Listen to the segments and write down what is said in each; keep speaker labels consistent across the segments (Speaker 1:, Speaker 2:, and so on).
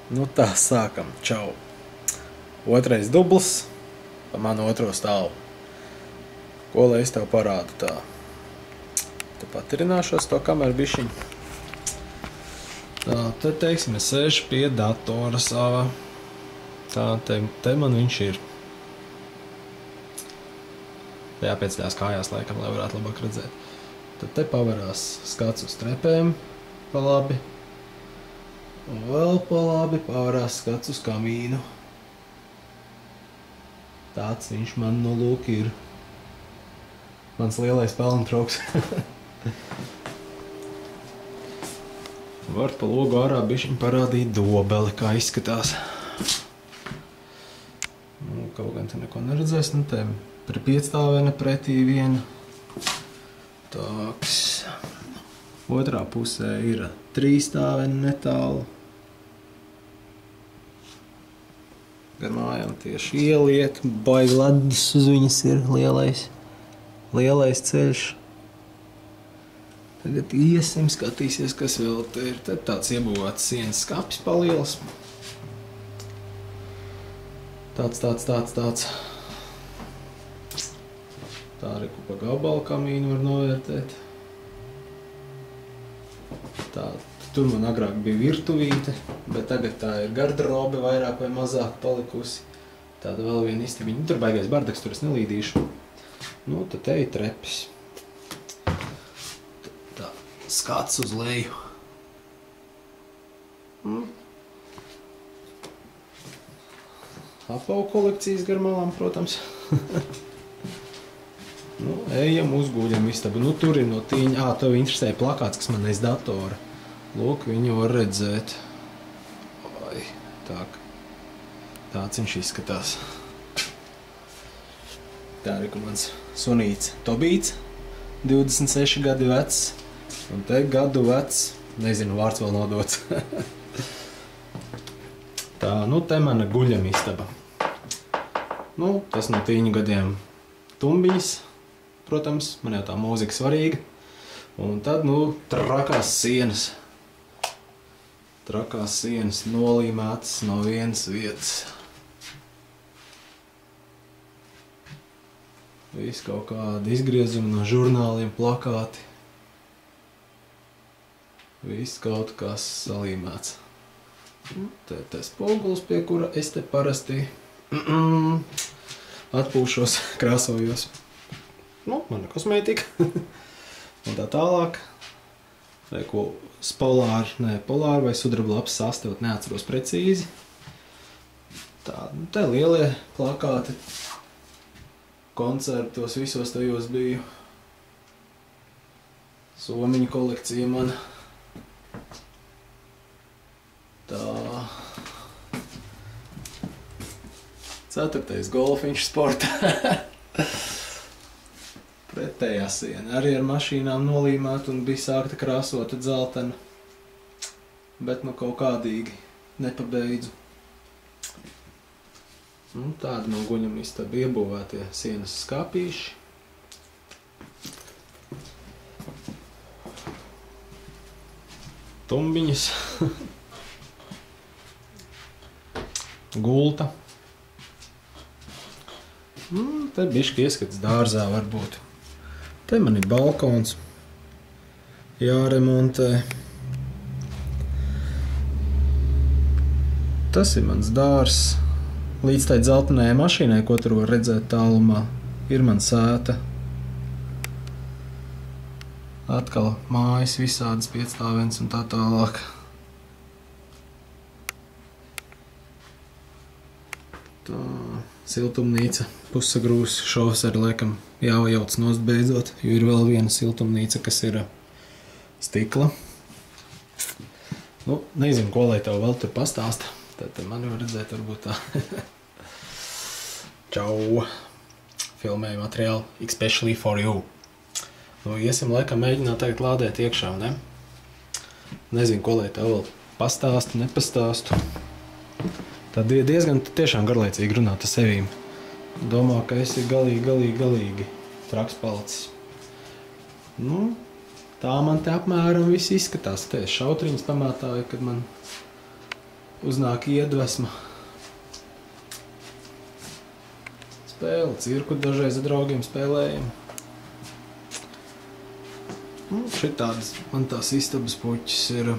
Speaker 1: Nu tā, sākam. Čau. Otrais dubls pa manu otro stāvu. Ko lai es tev parādu tā? Te patirināšos to kameru bišķiņu. Tā, te teiksim, es sēžu pie datora sava. Tā, te man viņš ir. Jāpieceļās kājās laikam, lai varētu labāk redzēt. Tad te pavarās skats uz trepēm pa labi. Un vēl pa labi pavarās skats uz kamīnu. Tāds viņš man nu lūk ir. Mans lielais pelntrauks. Var pa logu ārā bišķiņ parādīt dobeli, kā izskatās. Nu, kaut gan te neko neredzēs, nu te par piecstāvēna pretī viena. Tāks. Otrā pusē ir trīsstāvēna netālu. Gar mājām tieši ieliet, baigi ledus uz viņas ir lielais ceļš. Tagad iesim, skatīsies, kas vēl te ir. Te tāds iebūvēts sienas skapis paliels. Tāds. Tā arī pa gabalu kamīnu var novērtēt. Tā, tur man agrāk bija virtuvīte, bet tagad tā ir garderobe vairāk vai mazāk palikusi. Tāda vēl viena istabiņa. Tur baigais bardaks, tur es nelīdīšu. Nu, tad te ir trepis. Tā, skats uz leju. Apau kolekcijas gar malām, protams. Nu, ejam, uzgūļam istabu. Nu, tur ir no tīņa. Tev interesēja plakāts, kas man aiz datora. Lūk, viņu var redzēt. Vai, tā. Tāds viņš izskatās. Tā ir mans sunīts Tobīts, 26 gadi vecs. Un te gadu vecs, nezinu, vārds vēl nodots. Tā, nu, te mana guļam istaba. Nu, tas no tīņu gadiem tumbiņas. Protams, man jau tā mūzika svarīga. Un tad, nu, trakās sienas. Trakās sienas nolīmētas no vienas vietas. Viss kaut kādi izgriezumi no žurnāliem, plakāti. Viss kaut kas salīmēts. Te spogulis, pie kura es te parasti atpūšos, krāsojos. Nu, mana kosmētika. Un tā tālāk. Vai ko polāri vai sudraba lapas sastāvot, neatceros precīzi. Tā, nu, te lielie plakāti. Koncertos visos tajos biju. Somiņu kolekcija mana. Tā. 4. golfiņš sportā. Pretējā siena arī ar mašīnām nolīmēta un bija sākta krāsota dzeltena. Bet nu kaut kādīgi nepabeidzu. Nu, tāda man guļam istaba iebūvētie sienas skāpīši. Tumbiņas. Gulta. Te bišķi ieskats dārzā varbūt. Te man ir balkons. Jāremontē. Tas ir mans dārs. Līdz tai dzeltenajai mašīnai, ko tur var redzēt tālumā, ir man sēta. Atkal mājas visādas piecstāvens un tā tālāk. Tā, siltumnīca, pussagrūs šovs arī laikam jāvajauc nost beidzot, jo ir vēl viena siltumnīca, kas ir stikla. Nu, nezinu, ko lai tev vēl tur pastāsta. Tad mani var redzēt varbūt tā. Čau! Filmēju materiālu, especially for you. Nu, iesim laikam mēģināt tagad lādēt iekšā, ne? Nezinu, ko lai tev vēl pastāstu, nepastāstu. Tad diezgan tiešām garlaicīgi runāt ar sevīm. Domā, ka esi galīgi traks palicis. Nu, tā man te apmēram viss izskatās. Te šautriņas pamētāju, kad man uznāk iedvesma. Spēle, cirku dažreiz ar draugiem spēlējam. Šitādas, man tās istabas puķis ir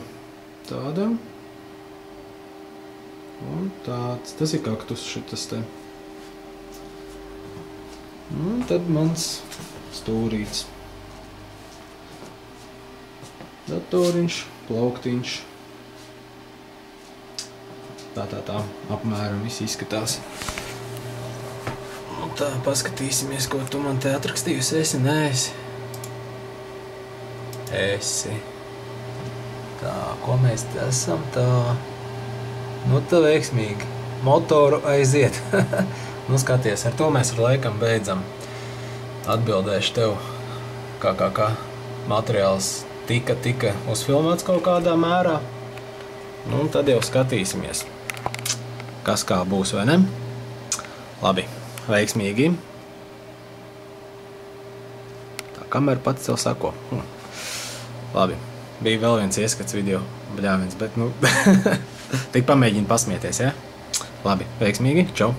Speaker 1: tāda. Un tāds, tas ir kaktus šitas te. Un tad mans stūrīts. Datoriņš, plauktiņš. Tā, apmēram viss izskatās. Un tā, paskatīsimies, ko tu man te atrakstījusi. Esi, neesi. Esi. Tā, ko mēs te esam, tā. Nu, tā veiksmīgi. Motoru aiziet. Nu, skaties, ar to mēs ar laikam beidzam. Atbildēšu tev, kā materiāls tika uzfilmēts kaut kādā mērā. Nu, un tad jau skatīsimies, kas kā būs, vai ne? Labi, veiksmīgi. Tā kamera pats sev sako. Labi, bija vēl viens ieskats video, bļāviens, bet nu, tik pamēģini pasmieties, ja? Labi, veiksmīgi, čau!